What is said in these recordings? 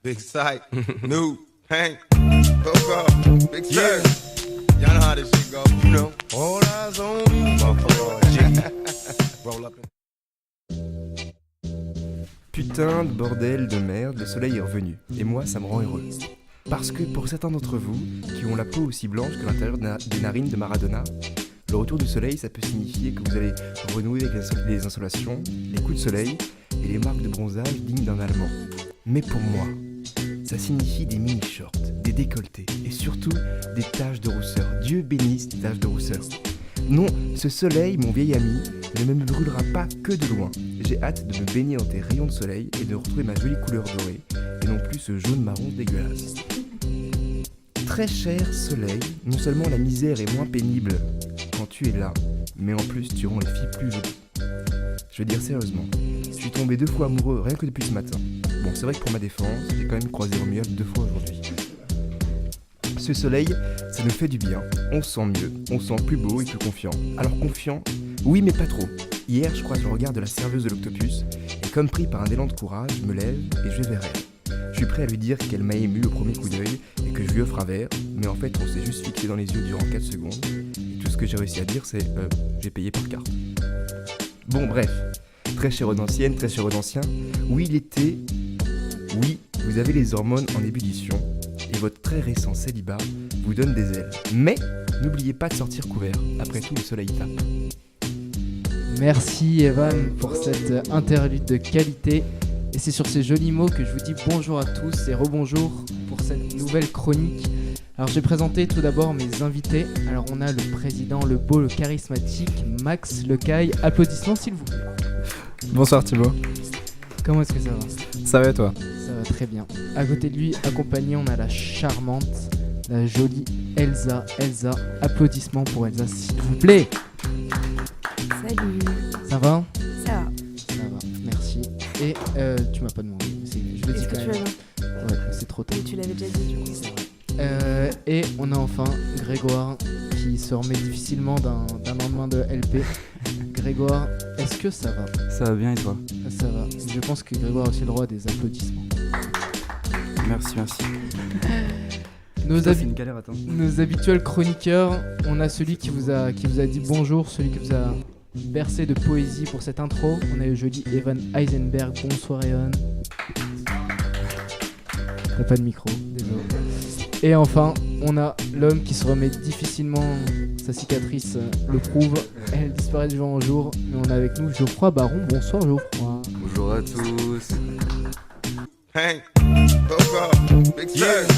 Big sight, new paint, Coco, big church. Y'all know how this shit go, you know. All eyes on me, motherfucker. Roll up. Putain de bordel de merde, le soleil est revenu. Et moi, ça me rend heureux. Parce que pour certains d'entre vous, qui ont la peau aussi blanche que l'intérieur des narines de Maradona, le retour du soleil, ça peut signifier que vous allez renouer avec les insolations, les coups de soleil et les marques de bronzage dignes d'un Allemand. Mais pour moi, ça signifie des mini-shorts, des décolletés et surtout des taches de rousseur. Dieu bénisse les taches de rousseur. Non, ce soleil, mon vieil ami, ne me brûlera pas que de loin. J'ai hâte de me baigner dans tes rayons de soleil et de retrouver ma jolie couleur dorée, et non plus ce jaune marron dégueulasse. Très cher soleil, non seulement la misère est moins pénible quand tu es là, mais en plus tu rends les filles plus jolies. Je veux dire sérieusement, je suis tombé 2 fois amoureux rien que depuis ce matin. Bon, c'est vrai que pour ma défense, j'ai quand même croisé Romuald 2 fois aujourd'hui. Ce soleil, ça nous fait du bien, on se sent mieux, on se sent plus beau et plus confiant. Alors confiant, oui mais pas trop. Hier, je croise le regard de la serveuse de l'Octopus, et comme pris par un élan de courage, je me lève et je vais vers elle. Je suis prêt à lui dire qu'elle m'a ému au premier coup d'œil et que je lui offre un verre, mais en fait on s'est juste fixé dans les yeux durant 4 secondes, et tout ce que j'ai réussi à dire c'est j'ai payé par carte. Bon bref, très chère ancienne, très chère ancien, oui l'été, oui vous avez les hormones en ébullition, et votre très récent célibat vous donne des ailes. Mais n'oubliez pas de sortir couvert, après tout le soleil tape. Merci Evan pour cette interlude de qualité. Et c'est sur ces jolis mots que je vous dis bonjour à tous et rebonjour pour cette nouvelle chronique. Alors je vais présenter tout d'abord mes invités. Alors on a le président, le beau, le charismatique, Max Lecaille. Applaudissements s'il vous plaît. Bonsoir Thibaut. Comment est-ce que ça va ? Ça va et toi ? Ça va très bien. À côté de lui, accompagné, on a la charmante, la jolie Elsa. Elsa, applaudissements pour Elsa s'il vous plaît. Salut. Ça va ? Ça va. Ça va, merci. Et tu m'as pas demandé, je le dis quand même. Ouais, c'est trop tôt. Et tu l'avais déjà dit du coup. Et on a enfin Grégoire qui se remet difficilement d'un lendemain de LP. Grégoire, est-ce que ça va ? Ça va bien et toi ? Ça va. Je pense que Grégoire a aussi le droit à des applaudissements. Merci. Nos, une galère, attends. nos habituels chroniqueurs, on a celui qui vous a dit bonjour, celui qui vous a bercé de poésie pour cette intro. On a le joli Evan Heisenberg. Bonsoir Evan. T'as pas de micro, désolé. Et enfin, on a l'homme qui se remet difficilement, sa cicatrice le prouve, elle disparaît du jour en jour, mais on a avec nous Geoffroy Baron. Bonsoir Geoffroy. Bonjour à tous. Paint, Coco, big church.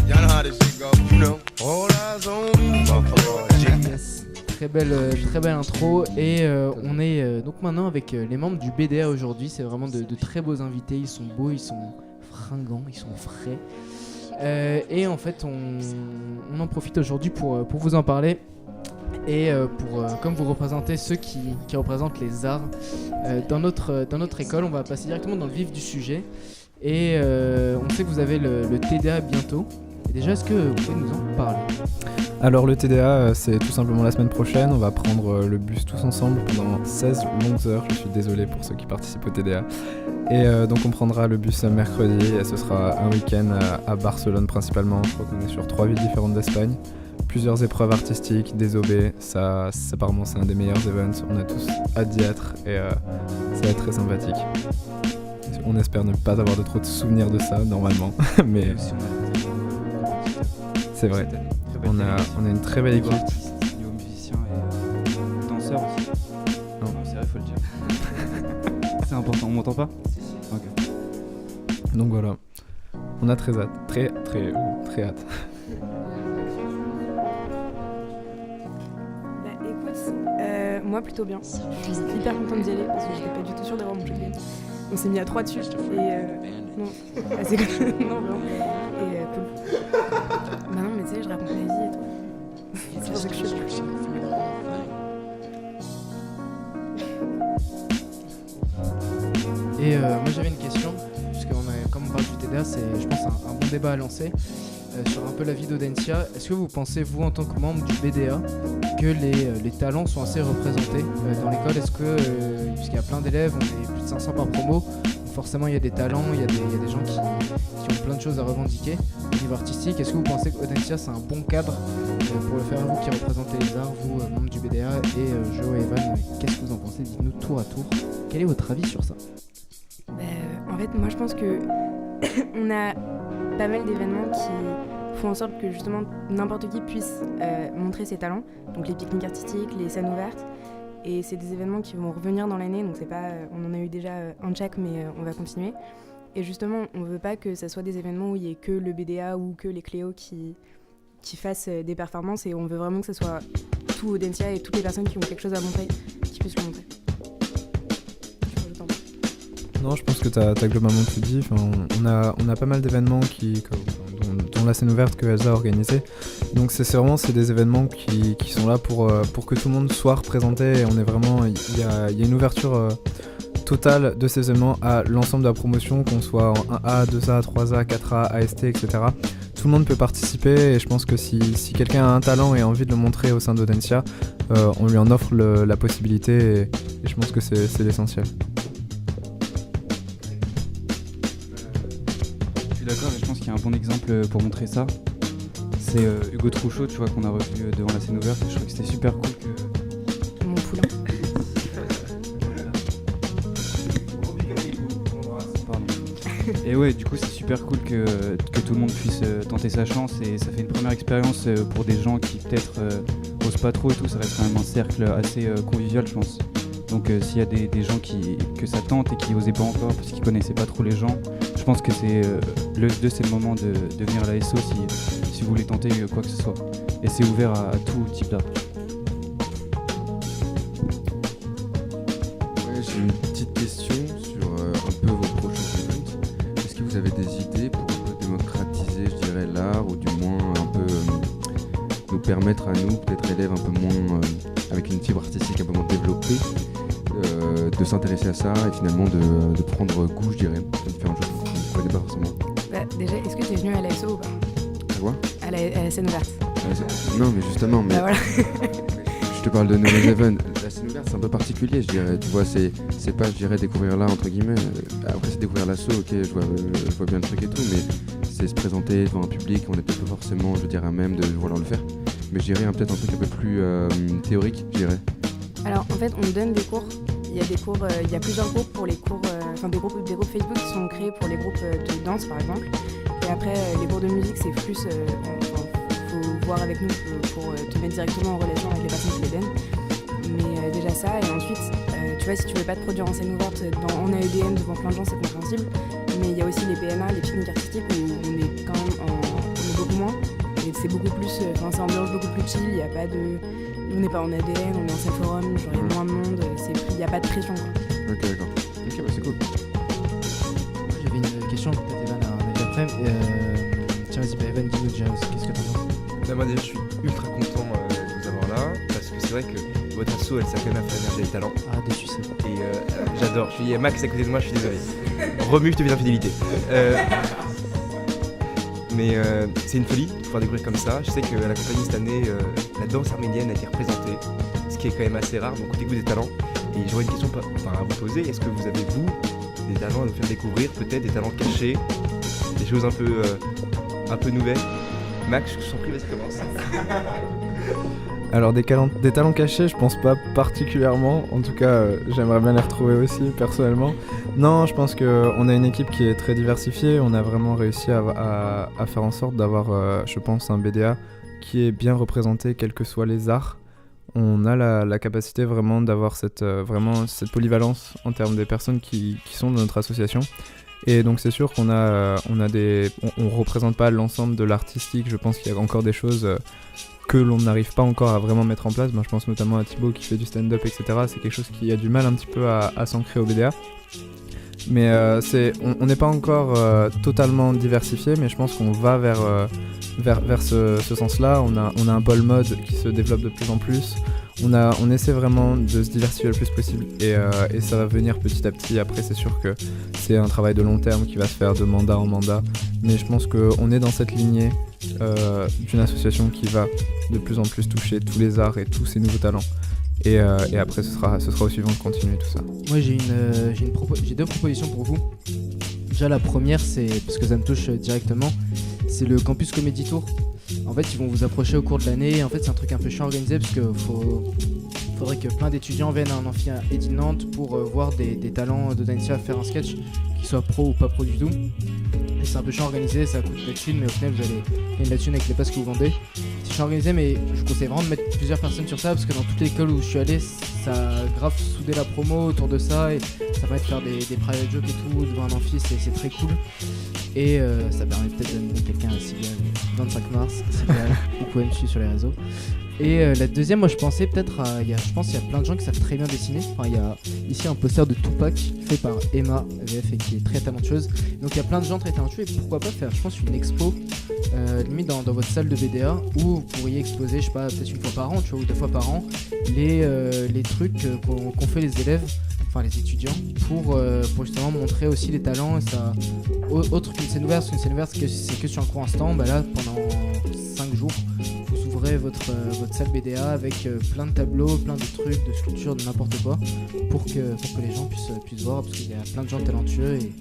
Y'all know how this shit go, you know. All eyes on me, motherfucker. Yes. Très belle intro et on est donc maintenant avec les membres du BDA aujourd'hui. C'est vraiment de très beaux invités, ils sont beaux, ils sont fringants, ils sont frais. Et en fait on en profite aujourd'hui pour vous en parler et comme vous représentez ceux qui représentent les arts dans notre école, on va passer directement dans le vif du sujet et on sait que vous avez le TDA bientôt. Et déjà, est-ce que vous pouvez nous en parler ? Alors le TDA, c'est tout simplement la semaine prochaine. On va prendre le bus tous ensemble pendant 16 longues heures. Je suis désolé pour ceux qui participent au TDA. Et donc on prendra le bus mercredi et ce sera un week-end à Barcelone principalement. Je crois qu'on est sur 3 villes différentes d'Espagne. Plusieurs épreuves artistiques, des OB. Ça apparemment c'est un des meilleurs events. On a tous hâte d'y être et ça va être très sympathique. On espère ne pas avoir de trop de souvenirs de ça normalement. Mais c'est vrai. On a une très belle équipe. Niveau musicien et danseur aussi. Non, c'est vrai, faut le dire. C'est important, on m'entend pas ? Si. Ok. Donc voilà, on a très hâte, très hâte. Bah écoute, moi plutôt bien. Je suis hyper contente d'y aller parce que j'étais pas du tout sûre d'avoir mon shotgun. On s'est mis à 3 dessus et non, c'est cool. Non vraiment. Et cool. Bah non mais tu sais, je raconte ma vie et tout. C'est pour ça que je suis. Et moi j'avais une question, puisque comme on parle du TDA, c'est je pense un bon débat à lancer sur un peu la vie d'Audencia. Est-ce que vous pensez, vous en tant que membre du BDA, que les talents sont assez représentés dans l'école ? Est-ce que, puisqu'il y a plein d'élèves, on est plus de 500 par promo, vous forcément il y a des talents, il y a des gens qui ont plein de choses à revendiquer au niveau artistique. Est-ce que vous pensez qu'Audencia c'est un bon cadre pour le faire, vous qui représentez les arts, vous membres du BDA, et Jo et Evan, qu'est-ce que vous en pensez? Dites-nous tour à tour, quel est votre avis sur ça? En fait, moi je pense que on a pas mal d'événements qui font en sorte que justement n'importe qui puisse montrer ses talents, donc les pique-niques artistiques, les scènes ouvertes, et c'est des événements qui vont revenir dans l'année, donc c'est pas, on en a eu déjà un de chaque, mais on va continuer. Et justement, on veut pas que ça soit des événements où il y ait que le BDA ou que les Cléo qui fassent des performances, et on veut vraiment que ce soit tout Audencia et toutes les personnes qui ont quelque chose à montrer, qui puissent le montrer. Non, je pense que t'as globalement tout dit. Enfin, on a pas mal d'événements dont la scène ouverte que Elsa a organisée. Donc c'est des événements qui sont là pour que tout le monde soit représenté. Et on est vraiment, il y a une ouverture totale de ces événements à l'ensemble de la promotion, qu'on soit en 1A, 2A, 3A, 4A, AST, etc. Tout le monde peut participer, et je pense que si quelqu'un a un talent et a envie de le montrer au sein d'Audencia, on lui en offre la possibilité, et je pense que c'est l'essentiel. Je suis d'accord, et je pense qu'il y a un bon exemple pour montrer ça. C'est Hugo Trouchot, tu vois, qu'on a revu devant la scène ouverte. Je trouve que c'était super cool que... Mon poulain. Pardon. Et ouais, du coup, c'est super cool que tout le monde puisse tenter sa chance, et ça fait une première expérience pour des gens qui peut-être osent pas trop et tout. Ça reste quand même un cercle assez convivial, je pense. Donc s'il y a des gens que ça tente et qui osaient pas encore parce qu'ils connaissaient pas trop les gens, je pense que c'est le S2, c'est le moment de venir à la SO si vous voulez tenter quoi que ce soit. Et c'est ouvert à tout type d'art. Ouais, j'ai une petite question sur un peu vos prochains events. Est-ce que vous avez des idées pour un peu démocratiser, je dirais, l'art, ou du moins un peu nous permettre à nous, peut-être élèves un peu moins, avec une fibre artistique un peu moins développée, de s'intéresser à ça et finalement de prendre goût, je dirais, de différentes choses qu'on ne connaît pas forcément. Déjà, est-ce que tu es venu à l'ASO ou pas? À quoi? À la scène ouverte. Non, mais justement, mais Voilà. je te parle de nouveaux events. La scène ouverte, c'est un peu particulier, je dirais. Tu vois, c'est pas, je dirais, découvrir l'art, entre guillemets. Après, c'est découvrir l'assaut, ok, je vois bien le truc et tout, mais c'est se présenter devant un public, on n'est peut-être pas forcément, je dirais, à même de vouloir le faire. Mais je dirais peut-être un truc un peu plus théorique, je dirais. Alors, en fait, on donne des cours. Il y a des cours, il y a plusieurs groupes pour les cours, des groupes Facebook qui sont créés pour les groupes de danse, par exemple. Et après, les cours de musique, c'est plus, faut voir avec nous pour te mettre directement en relation avec les personnes qui les donnent. Mais déjà ça, et ensuite, tu vois, si tu veux pas te produire en scène ouverte en AEDM devant plein de gens, c'est compréhensible. Mais il y a aussi les PNA, les pique-niques artistiques, où on est quand même on est beaucoup moins. Et c'est beaucoup plus, c'est ambiance beaucoup plus chill, il y a pas de... On n'est pas en ADN, on est en self-forum, genre il y a moins de monde, il n'y a pas de pression, quoi. Ok, d'accord. Ok, bah c'est cool. J'avais une question, peut-être Evan a un avis après. Tiens, vas-y, Evan, dis-nous déjà, qu'est-ce que t'en penses? Moi déjà je suis ultra content de vous avoir là, parce que c'est vrai que votre asso elle sert quand même à faire émerger les talents. Ah, déçu, c'est bon. Et j'adore, il y a Max à côté de moi, je suis désolé. Remue, je te fais d'infidélité. Mais c'est une folie de pouvoir découvrir comme ça. Je sais que la compagnie cette année, la danse arménienne a été représentée, ce qui est quand même assez rare, donc on découvre des talents. Et j'aurais une question à vous poser, est-ce que vous avez, vous, des talents à nous faire découvrir, peut-être des talents cachés, des choses un peu nouvelles? Max, je t'en prie, vas-y, commence. Alors des talents cachés, je pense pas particulièrement. En tout cas, j'aimerais bien les retrouver aussi, personnellement. Non, je pense qu'on a une équipe qui est très diversifiée. On a vraiment réussi à faire en sorte d'avoir, je pense, un BDA qui est bien représenté, quels que soient les arts. On a la capacité vraiment d'avoir cette polyvalence en termes des personnes qui sont dans notre association. Et donc c'est sûr qu'on on représente pas l'ensemble de l'artistique. Je pense qu'il y a encore des choses que l'on n'arrive pas encore à vraiment mettre en place. Je pense notamment à Thibaut qui fait du stand-up, etc. C'est quelque chose qui a du mal un petit peu à s'ancrer au BDA. Mais on n'est pas encore totalement diversifié, mais je pense qu'on va vers ce sens-là. On a un pôle mode qui se développe de plus en plus. On essaie vraiment de se diversifier le plus possible et ça va venir petit à petit. Après, c'est sûr que c'est un travail de long terme qui va se faire de mandat en mandat. Mais je pense qu'on est dans cette lignée d'une association qui va de plus en plus toucher tous les arts et tous ces nouveaux talents. Et après, ce sera au suivant de continuer tout ça. Moi j'ai deux propositions pour vous. Déjà la première, c'est parce que ça me touche directement, c'est le Campus Comedy Tour. En fait ils vont vous approcher au cours de l'année. En fait c'est un truc un peu chiant organisé parce que faudrait que plein d'étudiants viennent à un amphi à Eddy Nantes pour voir des talents de Dancia faire un sketch, qu'ils soient pro ou pas pro du tout. Et c'est un peu chiant organisé, ça coûte de la thune, mais au final vous allez gagner de la thune avec les places que vous vendez. C'est chiant organisé, mais je vous conseille vraiment de mettre plusieurs personnes sur ça parce que dans toutes les écoles où je suis allé, ça a grave soudé la promo autour de ça et ça permet de faire des private jokes et tout devant un amphi, c'est très cool. Et ça permet peut-être d'amener quelqu'un à Sibial le 25 mars, Sibial, vous pouvez me suivre sur les réseaux. Et la deuxième, moi je pensais peut-être à. Je pense qu'il y a plein de gens qui savent très bien dessiner. Enfin, il y a ici un poster de Tupac fait par Emma VF et qui est très talentueuse. Donc il y a plein de gens très talentueux et pourquoi pas faire, je pense, une expo limite dans votre salle de BDA où vous pourriez exposer, je sais pas, peut-être une fois par an, tu vois, ou 2 fois par an, les trucs qu'ont fait les élèves, enfin les étudiants, pour justement montrer aussi les talents. Et ça, autre qu'une scène ouverte, parce qu'une scène ouverte c'est que sur un court instant, bah là pendant 5 jours. Votre salle BDA avec plein de tableaux, plein de trucs, de sculptures, de n'importe quoi pour que les gens puissent voir parce qu'il y a plein de gens talentueux et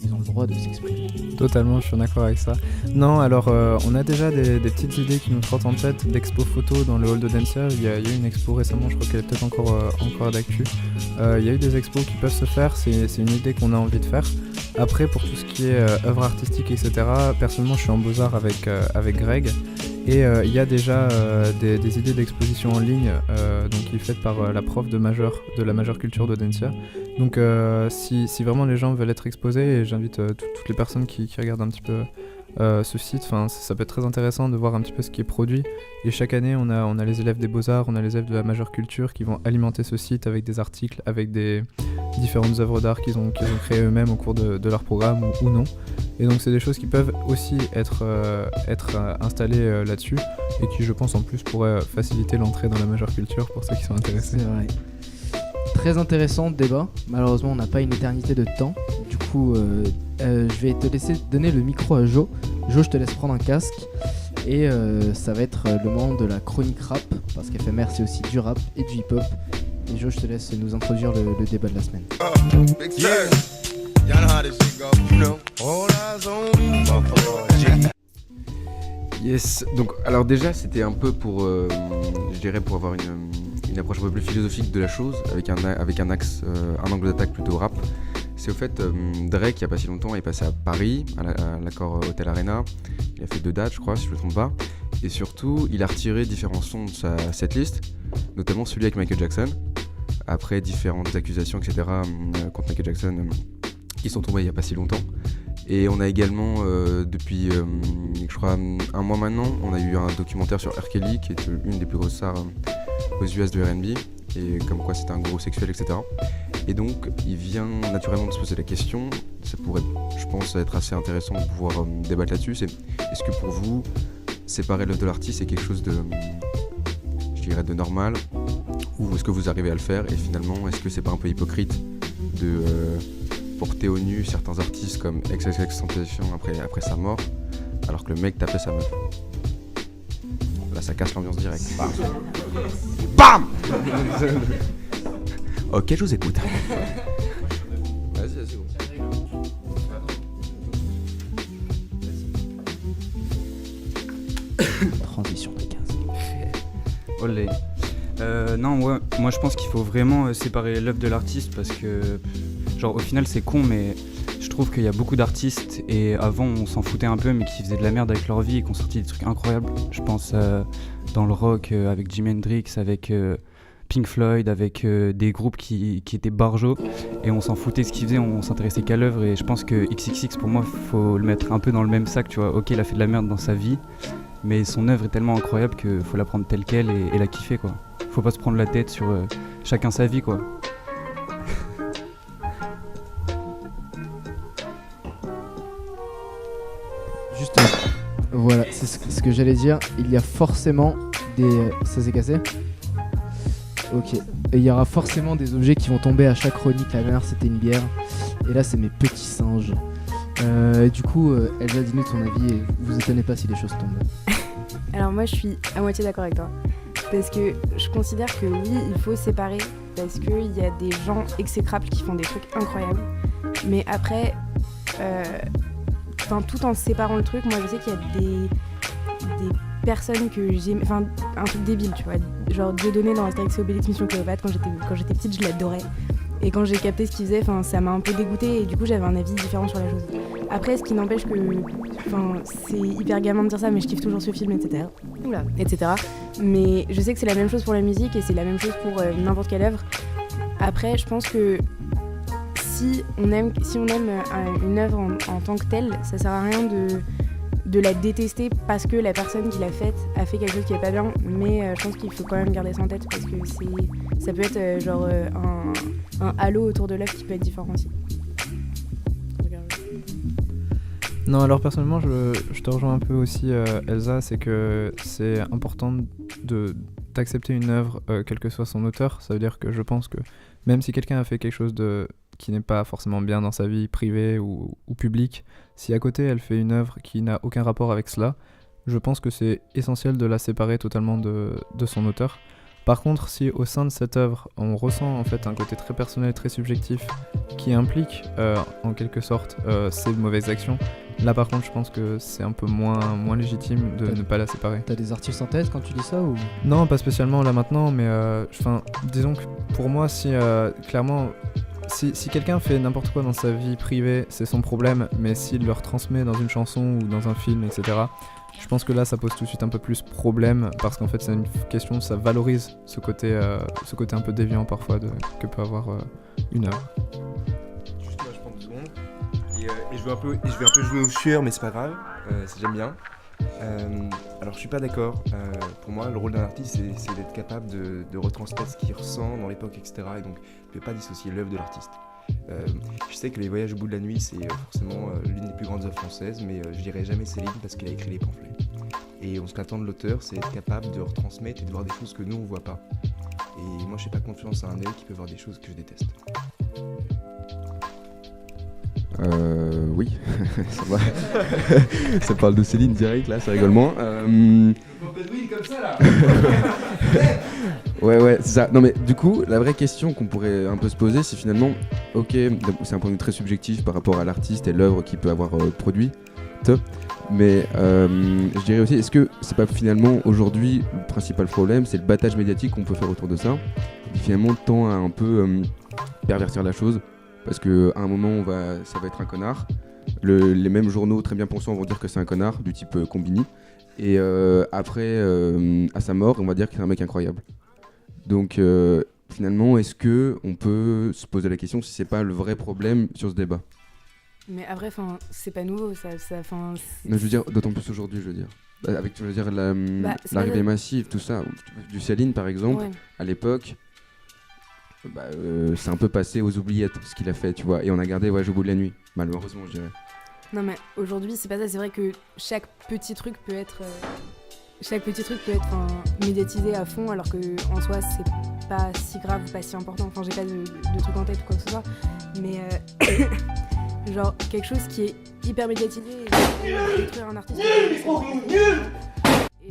ils ont le droit de s'exprimer. Totalement, je suis d'accord avec ça. Non, alors on a déjà des petites idées qui nous trottent en tête d'expo photo dans le hall de Dancia. Il y a eu une expo récemment, je crois qu'elle est peut-être encore d'actu. Il y a eu des expos qui peuvent se faire, c'est une idée qu'on a envie de faire. Après, pour tout ce qui est œuvre artistique, etc., personnellement je suis en Beaux-Arts avec Greg. Et il y a déjà des idées d'exposition en ligne donc, qui est faite par la prof de la majeure culture d'Audencia. Donc si vraiment les gens veulent être exposés, et j'invite toutes les personnes qui regardent un petit peu ce site, ça peut être très intéressant de voir un petit peu ce qui est produit. Et chaque année on a les élèves des Beaux-Arts, on a les élèves de la majeure culture qui vont alimenter ce site avec des articles, avec des différentes œuvres d'art qu'ils ont créées eux-mêmes au cours de leur programme ou non. Et donc c'est des choses qui peuvent aussi être installées là-dessus et qui je pense en plus pourraient faciliter l'entrée dans la majeure culture pour ceux qui sont intéressés. C'est vrai. Très intéressant débat, malheureusement on n'a pas une éternité de temps, du coup je vais te laisser donner le micro à Jo. Jo, je te laisse prendre un casque et ça va être le moment de la chronique rap parce qu'FMR c'est aussi du rap et du hip-hop. Et Jo, je te laisse nous introduire le débat de la semaine. Big yeah. Y'all know how this shit go, you know. All eyes on me, motherfucker. Yes, donc alors déjà c'était un peu pour, je dirais pour avoir une approche un peu plus philosophique de la chose, avec un axe, un angle d'attaque plutôt rap. C'est au fait, Drake il y a pas si longtemps est passé à Paris, à l'accord Hotel Arena, il a fait 2 dates je crois si je ne me trompe pas, et surtout il a retiré différents sons de sa setlist, notamment celui avec Michael Jackson, après différentes accusations etc. Contre Michael Jackson qui sont tombées il y a pas si longtemps. Et on a également, depuis je crois un mois maintenant, on a eu un documentaire sur R. Kelly, qui est une des plus grosses stars aux US de R&B, et comme quoi c'était un gros sexuel, etc. Et donc, il vient naturellement de se poser la question, ça pourrait, je pense, être assez intéressant de pouvoir débattre là-dessus, c'est est-ce que pour vous, séparer l'œuvre de l'artiste, c'est quelque chose de, je dirais, de normal, ou est-ce que vous arrivez à le faire, et finalement, est-ce que c'est pas un peu hypocrite de porter au nu certains artistes comme XXXTentacion après sa mort, alors que le mec tapait sa meuf. Là ça casse l'ambiance directe. Bam. Ok, je vous écoute. Vas-y, bon. Transition de 15. Olé. Non, ouais, moi je pense qu'il faut vraiment séparer l'œuvre de l'artiste parce que, genre, au final c'est con, mais je trouve qu'il y a beaucoup d'artistes et avant on s'en foutait un peu, mais qui faisaient de la merde avec leur vie et qui ont sorti des trucs incroyables. Je pense dans le rock avec Jimi Hendrix, avec Pink Floyd, avec des groupes qui étaient barjots et on s'en foutait de ce qu'ils faisaient, on s'intéressait qu'à l'œuvre. Et je pense que XXX pour moi faut le mettre un peu dans le même sac, tu vois. Ok, il a fait de la merde dans sa vie, mais son œuvre est tellement incroyable qu'il faut la prendre telle qu'elle et la kiffer, quoi. Faut pas se prendre la tête sur chacun sa vie, quoi. Juste, voilà, c'est ce que j'allais dire. Il y a forcément des... Ça s'est cassé ? Ok. Et il y aura forcément des objets qui vont tomber à chaque chronique. La dernière, c'était une bière. Et là, c'est mes petits singes. Du coup, Elsa, dis-nous ton avis et vous étonnez pas si les choses tombent. Alors moi, je suis à moitié d'accord avec toi. Parce que je considère que oui, il faut séparer, parce qu'il y a des gens exécrables qui font des trucs incroyables. Mais après, tout en séparant le truc, moi je sais qu'il y a des personnes que j'aime, enfin un truc débile, tu vois. Genre Dieudonné dans Astérix et Obélix Mission Cléopâtre, quand j'étais petite, je l'adorais. Et quand j'ai capté ce qu'il faisait, ça m'a un peu dégoûtée et du coup j'avais un avis différent sur la chose. Après, ce qui n'empêche que, c'est hyper gamin de dire ça, mais je kiffe toujours ce film, etc. Oula, etc. Mais je sais que c'est la même chose pour la musique et c'est la même chose pour n'importe quelle œuvre. Après, je pense que si on aime une œuvre en tant que telle, ça sert à rien de la détester parce que la personne qui l'a faite a fait quelque chose qui est pas bien, mais je pense qu'il faut quand même garder ça en tête parce que ça peut être un halo autour de l'œuvre qui peut être différent aussi. Non, alors personnellement, je te rejoins un peu aussi, Elsa, c'est que c'est important d'accepter une œuvre, quel que soit son auteur. Ça veut dire que je pense que même si quelqu'un a fait quelque chose qui n'est pas forcément bien dans sa vie privée ou publique, si à côté elle fait une œuvre qui n'a aucun rapport avec cela, je pense que c'est essentiel de la séparer totalement de son auteur. Par contre, si au sein de cette œuvre, on ressent en fait un côté très personnel, très subjectif, qui implique en quelque sorte ces mauvaises actions, là par contre je pense que c'est un peu moins légitime de ne pas la séparer. T'as des artistes en tête quand tu dis ça ou... Non, pas spécialement là maintenant, mais disons que pour moi, clairement, si quelqu'un fait n'importe quoi dans sa vie privée, c'est son problème, mais s'il le retransmet dans une chanson ou dans un film, etc., je pense que là ça pose tout de suite un peu plus problème, parce qu'en fait c'est une question, ça valorise ce côté un peu déviant parfois que peut avoir une œuvre. Juste moi je prends 2 secondes et je vais un peu jouer au chieur, mais c'est pas grave, j'aime bien. Alors je suis pas d'accord, pour moi le rôle d'un artiste c'est d'être capable de retransmettre ce qu'il ressent dans l'époque, etc. Et donc je ne peux pas dissocier l'œuvre de l'artiste. Je sais que Les Voyages au bout de la nuit c'est forcément l'une des plus grandes œuvres françaises, mais je dirais jamais Céline parce qu'elle a écrit les pamphlets. Et ce qu'attend de l'auteur, c'est être capable de retransmettre et de voir des choses que nous on voit pas. Et moi je fais pas confiance à un œil qui peut voir des choses que je déteste. Oui, ça va. Ça parle de Céline direct là, ça rigole moins. Comme ça là. Ouais, c'est ça. Non mais du coup, la vraie question qu'on pourrait un peu se poser, c'est finalement, ok, c'est un point de vue très subjectif par rapport à l'artiste et l'œuvre qu'il peut avoir produite, mais je dirais aussi, est-ce que c'est pas finalement aujourd'hui le principal problème, c'est le battage médiatique qu'on peut faire autour de ça, qui finalement tend à un peu pervertir la chose, parce qu'à un moment ça va être un connard, les mêmes journaux très bien pensants vont dire que c'est un connard du type Combini, et après à sa mort on va dire que c'est un mec incroyable. Donc finalement, est-ce qu'on peut se poser la question si c'est pas le vrai problème sur ce débat? Mais après, c'est pas nouveau, ça. Mais je veux dire, d'autant plus aujourd'hui, je veux dire. Avec, je veux dire, l'arrivée massive, tout ça, du Céline par exemple, ouais. À l'époque, c'est un peu passé aux oubliettes ce qu'il a fait, tu vois. Et on a gardé Voyage au bout de la nuit, malheureusement, je dirais. Non mais aujourd'hui, c'est pas ça. C'est vrai que chaque petit truc peut être médiatisé à fond, alors que en soi c'est pas si grave, pas si important. Enfin, j'ai pas de truc en tête ou quoi que ce soit, mais genre quelque chose qui est hyper médiatisé et détruire un artiste. Et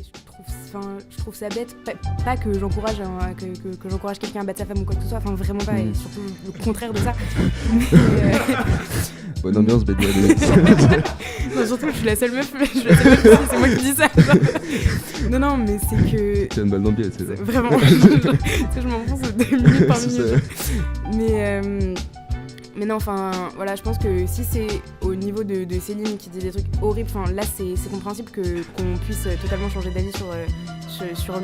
je trouve ça bête. Pas que j'encourage que j'encourage quelqu'un à battre sa femme ou quoi que ce soit. Enfin, vraiment pas. Et surtout le contraire de ça. Bonne ambiance, baby. Non, surtout, je suis la seule meuf, c'est moi qui dis ça. Non, mais c'est que... Tu as une balle dans le pied, c'est ça. Vraiment, je m'enfonce 2 minutes par minute. Mais non, enfin, voilà, je pense que si c'est au niveau de Céline qui dit des trucs horribles, enfin là, c'est compréhensible qu'on puisse totalement changer d'avis sur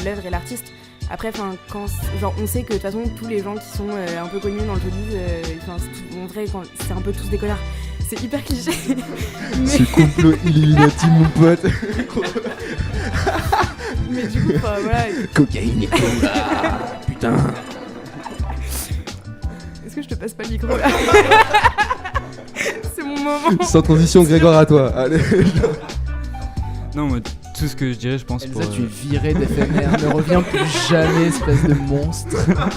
l'œuvre et l'artiste. Après, on sait que de toute façon, tous les gens qui sont un peu connus dans le showbiz, en vrai, c'est un peu tous des connards. C'est hyper cliché. Mais... C'est complot Illuminati, mon pote. Mais du coup, voilà. Cocaïne et cola. Putain. Est-ce que je te passe pas le micro là? C'est mon moment. Sans transition, Grégoire, à toi. Allez. Non, moi, tout ce que je dirais, je pense Elsa, tu es viré d'FMR, ne reviens plus jamais, espèce de monstre. Putain,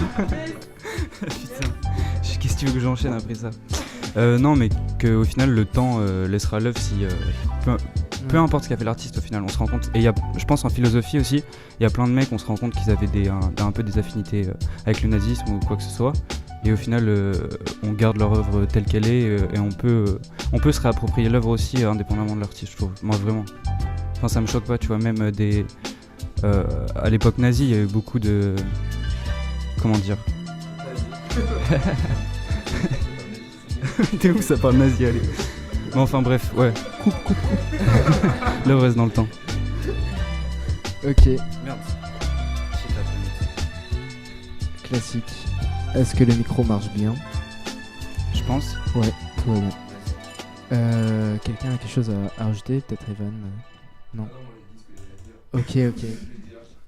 qu'est-ce que tu veux que j'enchaîne après ça? Non, mais qu'au final, le temps laissera l'œuvre si... peu importe ce qu'a fait l'artiste au final, on se rend compte. Et il y a, je pense en philosophie aussi, il y a plein de mecs, on se rend compte qu'ils avaient un peu des affinités avec le nazisme ou quoi que ce soit. Et au final, on garde leur œuvre telle qu'elle est et on peut se réapproprier l'œuvre aussi indépendamment de l'artiste, je trouve. Moi vraiment. Enfin, ça me choque pas, tu vois, même à l'époque nazie, il y a eu beaucoup de... Comment dire T'es où ça parle nazi, allez. Mais enfin bref, ouais. Coupe. L'œuvre reste dans le temps. Ok, Merde. classique. Est-ce que le micro marche bien? Je pense. Ouais, tout va bien. Quelqu'un a quelque chose à rajouter? Peut-être Evan? Non.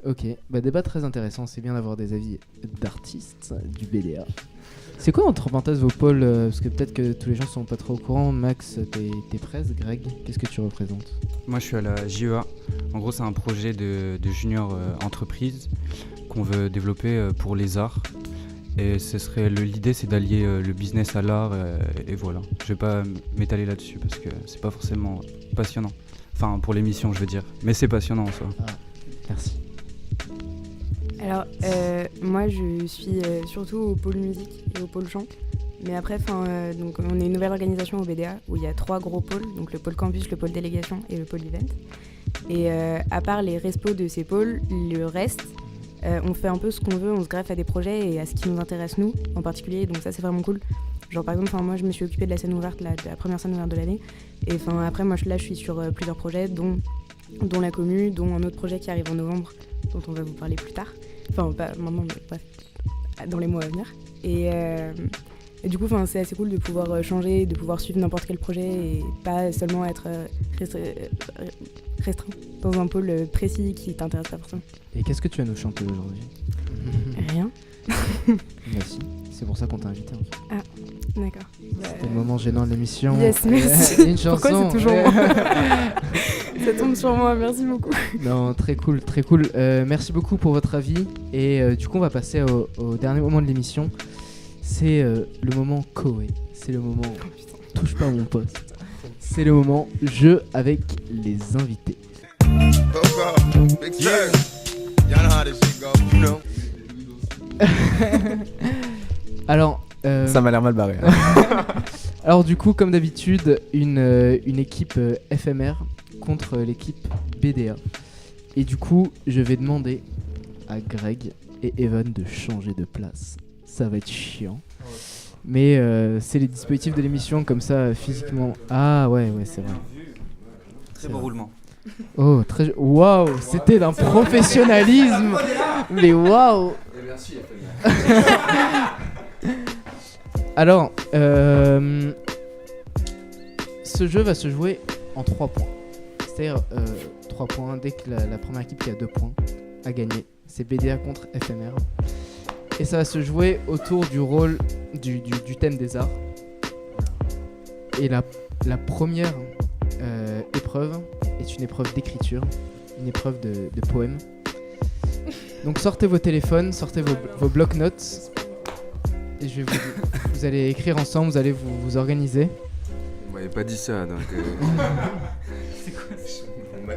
Ok, bah débat très intéressant, c'est bien d'avoir des avis d'artistes du BDA. C'est quoi entre parenthèses vos pôles parce que peut-être que tous les gens sont pas trop au courant. Max, t'es presse, Greg, qu'est-ce que tu représentes? Moi je suis à la JEA. En gros c'est un projet de junior entreprise qu'on veut développer pour les arts. Et l'idée c'est d'allier le business à l'art et voilà. Je vais pas m'étaler là-dessus parce que c'est pas forcément passionnant. Enfin pour l'émission je veux dire. Mais c'est passionnant en soi. Ah, merci. Alors, moi, je suis surtout au pôle musique et au pôle chant. Mais après, donc, on est une nouvelle organisation au BDA où il y a 3 gros pôles, donc le pôle campus, le pôle délégation et le pôle event. Et à part les respos de ces pôles, le reste, on fait un peu ce qu'on veut, on se greffe à des projets et à ce qui nous intéresse nous en particulier. Donc ça, c'est vraiment cool. Genre par exemple, moi, je me suis occupée de la scène ouverte, de la première scène ouverte de l'année. Et après, moi, je suis sur plusieurs projets, dont la commu, dont un autre projet qui arrive en novembre, dont on va vous parler plus tard. Enfin, pas maintenant, mais bref, dans les mois à venir. Et du coup, c'est assez cool de pouvoir changer, de pouvoir suivre n'importe quel projet et pas seulement être restreint dans un pôle précis qui t'intéresse pas forcément. Et qu'est-ce que tu vas nous chanter aujourd'hui? Rien. Merci, c'est pour ça qu'on t'a invité en fait. Ah, d'accord. C'était le moment gênant de l'émission. Yes, merci. Une chanson. Pourquoi c'est toujours moi? Ça tombe sur moi, merci beaucoup. Non, très cool, très cool. Merci beaucoup pour votre avis. Et du coup, on va passer au dernier moment de l'émission. C'est le moment Koé. C'est le moment touche pas à mon poste. C'est le moment jeu avec les invités. Oh God, big yeah. Y'all know how this shit go, you know. Alors, Ça m'a l'air mal barré. Hein. alors du coup, comme d'habitude, une équipe FMR contre l'équipe BDA. Et du coup, je vais demander à Greg et Evan de changer de place. Ça va être chiant. Mais c'est les dispositifs de l'émission, comme ça, physiquement... Ah ouais, c'est vrai. Très beau roulement. Oh, très... Waouh, c'était d'un professionnalisme. Mais waouh. Merci, Alors, ce jeu va se jouer en 3 points. C'est-à-dire 3 points dès que la première équipe qui a 2 points a gagné. C'est BDA contre FMR. Et ça va se jouer autour du rôle du thème des arts. Et la première épreuve est une épreuve d'écriture, une épreuve de poème. Donc sortez vos téléphones, sortez vos bloc-notes. Et vous allez écrire ensemble, vous allez vous organiser. On m'avait pas dit ça, donc... C'est quoi ça?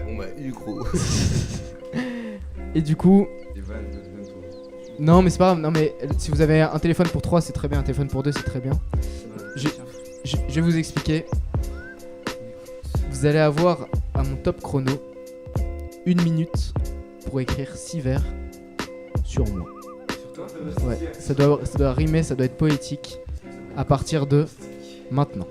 On m'a eu, gros. Et du coup... Evan, Non mais c'est pas grave, non mais si vous avez un téléphone pour 3 c'est très bien, un téléphone pour 2 c'est très bien. Je vais vous expliquer. Vous allez avoir à mon top chrono 1 minute pour écrire 6 vers sur moi. Ouais, ça doit rimer, ça doit être poétique à partir de maintenant.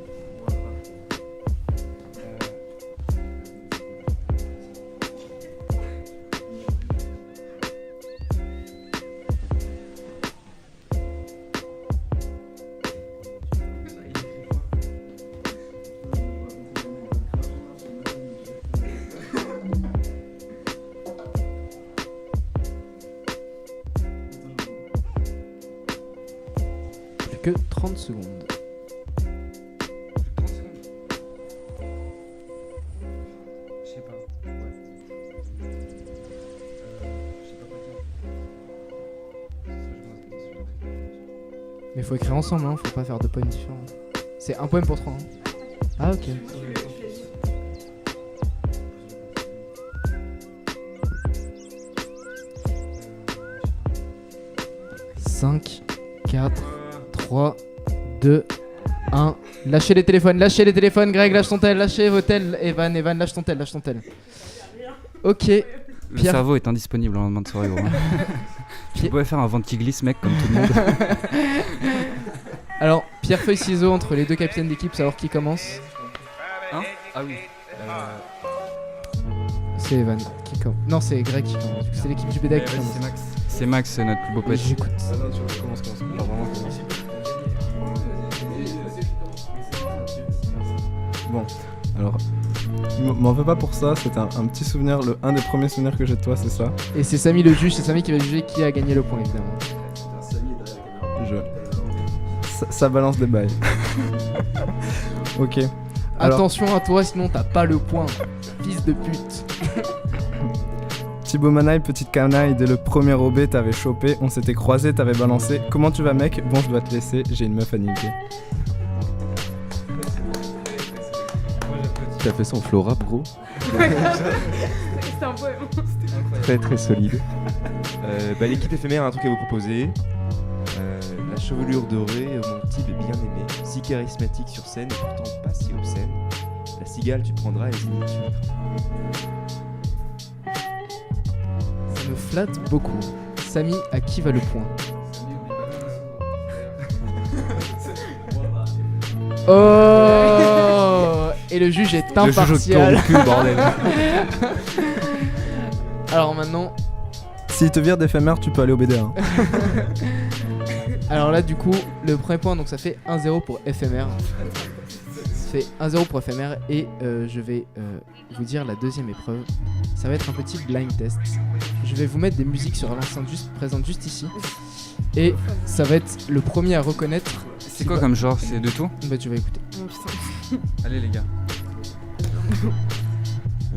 Que 30 secondes. Je sais pas. Mais faut écrire ensemble, hein, faut pas faire 2 poèmes différents. C'est un poème pour 3. Hein. Ah ok. 5, 4, 3, 2, 1. Lâchez les téléphones, Greg, lâche ton tel, lâchez vos tels. Evan, lâche ton tel. Ok. Le Pierre. cerveau est indisponible en lendemain de soirée, gros. Tu pourrais faire un ventre qui glisse, mec, comme tout le monde. Alors, pierre, feuille, ciseaux entre les deux capitaines d'équipe, savoir qui commence. Hein? Ah oui. C'est Evan qui commence. Non, c'est Greg qui commence. C'est l'équipe du BDA qui commence. C'est Max. C'est Max, notre plus beau pote. J'écoute. Commence. Alors, vraiment, commence. Bon, alors, m'en veux pas pour ça, c'est un petit souvenir, un des premiers souvenirs que j'ai de toi, c'est ça. Et c'est Samy le juge, c'est Samy qui va juger qui a gagné le point, évidemment. Ça balance des bails. Ok. Alors, attention à toi, sinon t'as pas le point. Fils de pute. Thibaut Manaï, petite canaille, dès le premier OB, t'avais chopé, on s'était croisés, t'avais balancé. Comment tu vas, mec? Bon, je dois te laisser, j'ai une meuf à niquer. T'as fait ça en flow rap, gros? C'était un poème. Très très solide. L'équipe éphémère a un truc à vous proposer. La chevelure dorée, mon type est bien aimé, si charismatique sur scène et pourtant pas si obscène. La cigale tu prendras et les zéniths tu mettras. Ça me flatte beaucoup. Samy, à qui va le point? Oh! Et le juge est impartial. Le juge corrompu, bordel. Alors maintenant, S'il te vire d'éphémère, tu peux aller au BDA. Hein. alors là du coup, le premier point, donc ça fait 1-0 pour éphémère. Ça fait 1-0 pour éphémère et je vais vous dire la deuxième épreuve. Ça va être un petit blind test. Je vais vous mettre des musiques sur l'enceinte présente juste ici. Et ça va être le premier à reconnaître. C'est quoi comme genre? C'est de tout? Bah tu vas écouter. Oh putain. Allez les gars.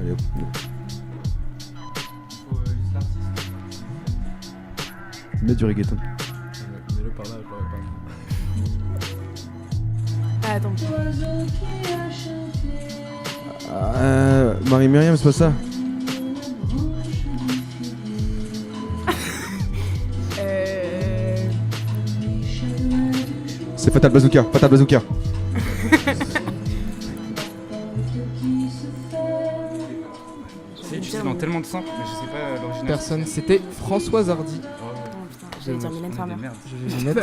Allez, hop. Mets du reggaeton. Mets-le par là, je l'aurais pas. Ah, attends. Marie-Myriam, c'est pas ça? C'est Fatal Bazooka, Fatal Bazooka. C'est utilisé dans tellement de sons, mais je sais pas l'original. Personne, c'était Françoise Hardy. Oh putain, j'allais dire Mylène Farmer. Merde. Je vais vous mettre.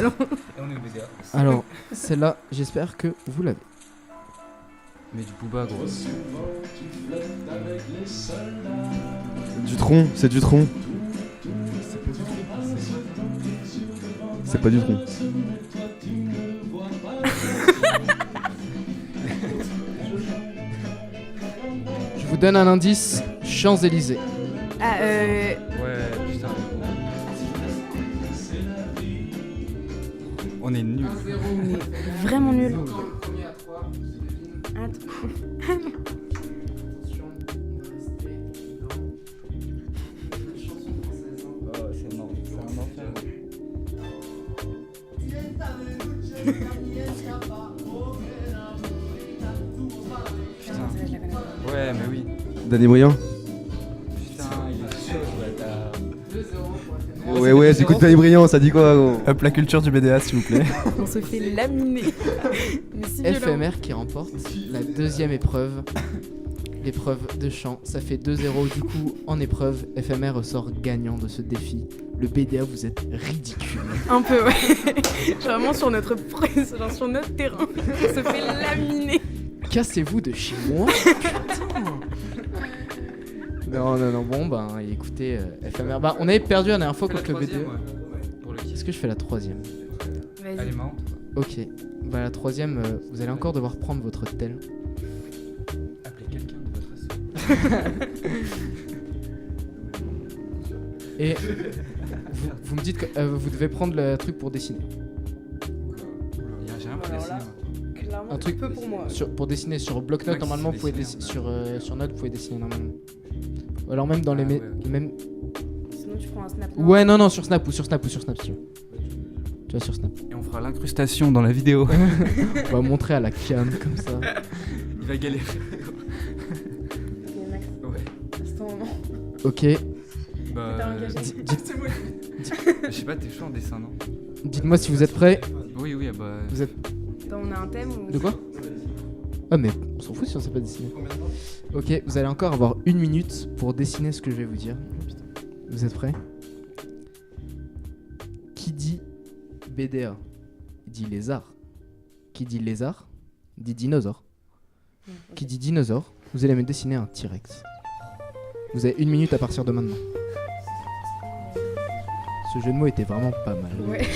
On est au BDA. Alors, celle-là, j'espère que vous l'avez. Mais du Booba, gros. Du tronc, c'est du tronc. C'est pas du tronc. Je vous donne un indice, Champs-Élysées. Ah, Ouais, putain. On est nuls. on est vraiment nul. Attends. C'est un enfer. Putain. Ouais, mais oui. Danny Briand. Putain, il est chaud, ce bâtard. Ouais, j'écoute Danny Briand, ça dit quoi, gros? Hop, la culture du BDA, s'il vous plaît. On se fait laminer. Mais si violent. FMR qui remporte la deuxième épreuve, l'épreuve de chant. Ça fait 2-0 du coup en épreuve. FMR ressort gagnant de ce défi. Le BDA, vous êtes ridicule. Un peu, ouais. Vraiment sur notre genre sur notre terrain. On se fait laminer. Cassez-vous de chez moi. Putain. Non, bon, ben écoutez, FMR. Bah, on avait perdu la dernière fois contre le BDA. Est-ce que je fais la troisième? Vas-y. Allez, marrant. Ok. Bah, la troisième, vous allez encore devoir prendre votre tel. Appelez quelqu'un de votre asso. Et vous me dites que vous devez prendre le truc pour dessiner. J'ai rien pour dessiner. Clairement, Un truc peu pour moi. Pour dessiner sur bloc-notes, Ouais, normalement, c'est vous pouvez dessiner, sur note, vous pouvez dessiner normalement. Ou alors même dans les ouais, ok. même. Sinon tu prends un snap. Ouais, non, sur Snap si tu veux. Tu vois, sur Snap. Et on fera l'incrustation dans la vidéo. On va montrer à la cam comme ça. Il va galérer. Ok, Max. Ouais. C'est ton moment. Ok. Bah, T'as engagé. Dites- je sais pas, t'es chaud en dessin, non? Dites-moi si vous êtes prêts. Oui, bah. Vous êtes... Attends, on a un thème ou... De quoi? Ah mais on s'en fout si on sait pas dessiner. Ok, vous allez encore avoir 1 minute pour dessiner ce que je vais vous dire. Vous êtes prêts? Qui dit BDA dit lézard. Qui dit lézard dit dinosaure. Qui dit dinosaure, vous allez me dessiner un T-Rex. Vous avez 1 minute à partir de maintenant. Ce jeu de mots était vraiment pas mal. Ouais.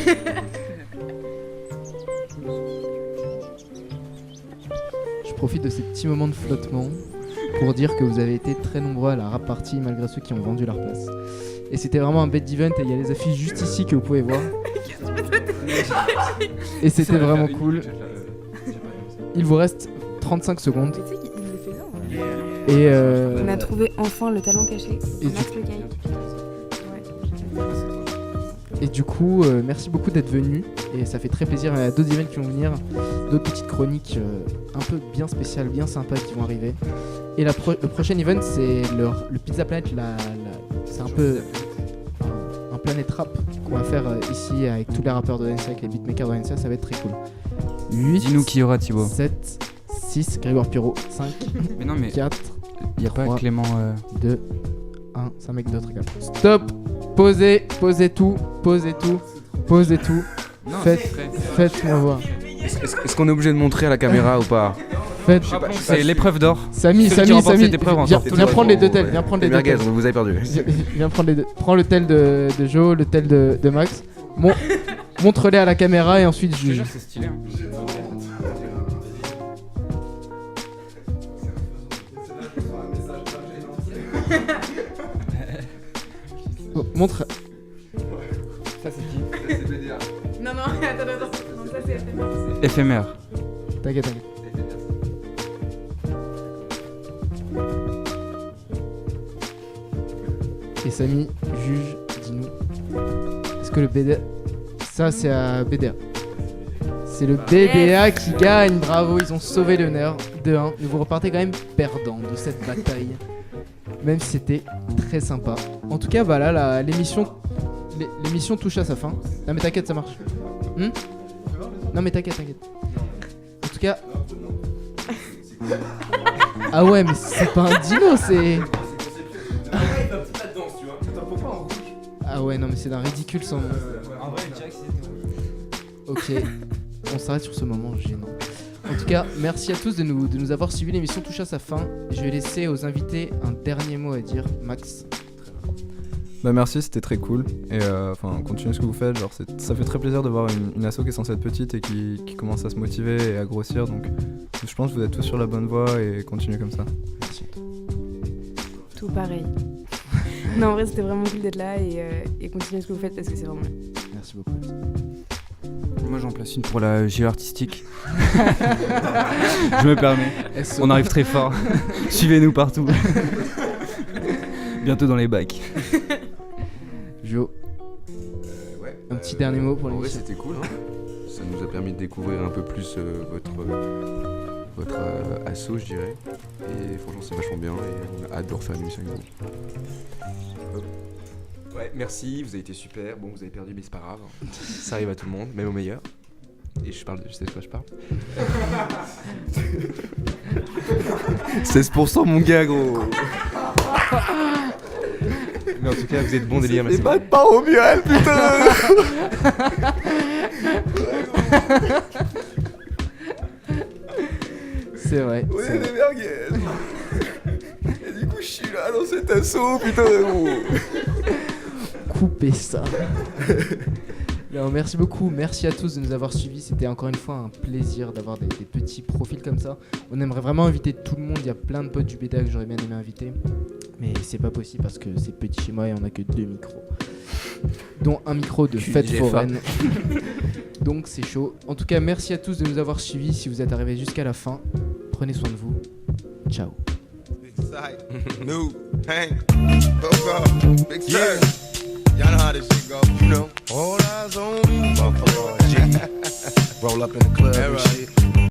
Je profite de ces petits moments de flottement pour dire que vous avez été très nombreux à la rap party malgré ceux qui ont vendu leur place. Et c'était vraiment un bête event et il y a les affiches juste ici que vous pouvez voir. Et c'était vraiment cool. Il vous reste 35 secondes. Tu sais qu'il le fait bien. Et On a trouvé enfin le talent caché. Et Max Le Caille. Et du coup, merci beaucoup d'être venu. Et ça fait très plaisir. Il y a d'autres events qui vont venir. D'autres petites chroniques un peu bien spéciales, bien sympas qui vont arriver. Et le prochain event, c'est le Pizza Planet. C'est un peu un Planet Rap qu'on va faire ici avec tous les rappeurs de Valencia, avec les beatmakers de Valencia. Ça va être très cool. 8, Dis-nous qui y aura, Thibaut. 7, 6, Grégoire Piro, 5, Mais non, mais 4, y a pas 3, Clément. 2, 1, c'est un mec d'autre, regarde. Stop. Posez tout. Non, Faites-moi voir. Est-ce qu'on est obligé de montrer à la caméra ou pas? Faites. c'est l'épreuve d'or. Samy, Celui qui remporte cette épreuve viens remporte tout viens le prendre les deux tels. Viens prendre les deux Merguez, tels. vous avez perdu. Viens prendre les deux. Prends le tel de Joe, le tel de Max. Montre-les à la caméra et ensuite juge. C'est stylé. Hein. Oh, montre. Non, attends. Non, ça c'est FMR. Éphémère. T'inquiète. Et Samy, juge, dis-nous. Est-ce que le BDA... Ça, c'est à BDA. C'est le BDA qui gagne, bravo, ils ont sauvé l'honneur de 1. Mais vous repartez quand même perdant de cette bataille. Même si c'était très sympa. En tout cas, voilà, l'émission touche à sa fin. Non mais t'inquiète, ça marche. Non mais t'inquiète. En tout cas... Ah ouais, mais c'est pas un dino, c'est... Ah ouais, non mais c'est d'un ridicule sans nom. Ok, on s'arrête sur ce moment gênant. En tout cas, merci à tous de nous avoir suivis. L'émission touche à sa fin. Je vais laisser aux invités un dernier mot à dire. Max. Bah merci, c'était très cool. Et continuez ce que vous faites. Genre, ça fait très plaisir de voir une asso qui est censée être petite et qui commence à se motiver et à grossir. Donc je pense que vous êtes tous sur la bonne voie et continuez comme ça. Merci. Tout pareil. Non, en vrai, c'était vraiment cool d'être là et continuez ce que vous faites parce que c'est vraiment bien. Merci beaucoup. Moi j'en place une pour la géo artistique. Je me permets. On arrive très fort. Suivez-nous partout. Bientôt dans les bacs. Jo. Un petit dernier mot pour En vrai, l'émission. c'était cool. Hein. Ça nous a permis de découvrir un peu plus votre asso, je dirais. Et franchement, c'est vachement bien et on a hâte de refaire une émission avec vous. Ouais, merci, vous avez été super. Bon, vous avez perdu, mais c'est pas grave. Ça arrive à tout le monde, même au meilleur. Et je sais de quoi je parle. 16% mon gars, gros. Mais en tout cas, vous êtes bon délire, merci. Pas de part au muel, putain. C'est vrai. On c'est est vrai. des merguez. Et du coup, je suis là dans cet assaut, putain, gros. Coupez ça. Non, merci beaucoup, merci à tous de nous avoir suivis. C'était encore une fois un plaisir d'avoir des petits profils comme ça. On aimerait vraiment inviter tout le monde. Il y a plein de potes du BDA que j'aurais bien aimé inviter. Mais c'est pas possible parce que c'est petit chez moi et on a que 2 micros. Dont un micro de fête foraine. Donc c'est chaud. En tout cas, merci à tous de nous avoir suivis. Si vous êtes arrivés jusqu'à la fin, prenez soin de vous. Ciao. Big sight, new, hang, big sight. Y'all know how this shit go, you know. All eyes on me, motherfucker. Roll up in the club and shit.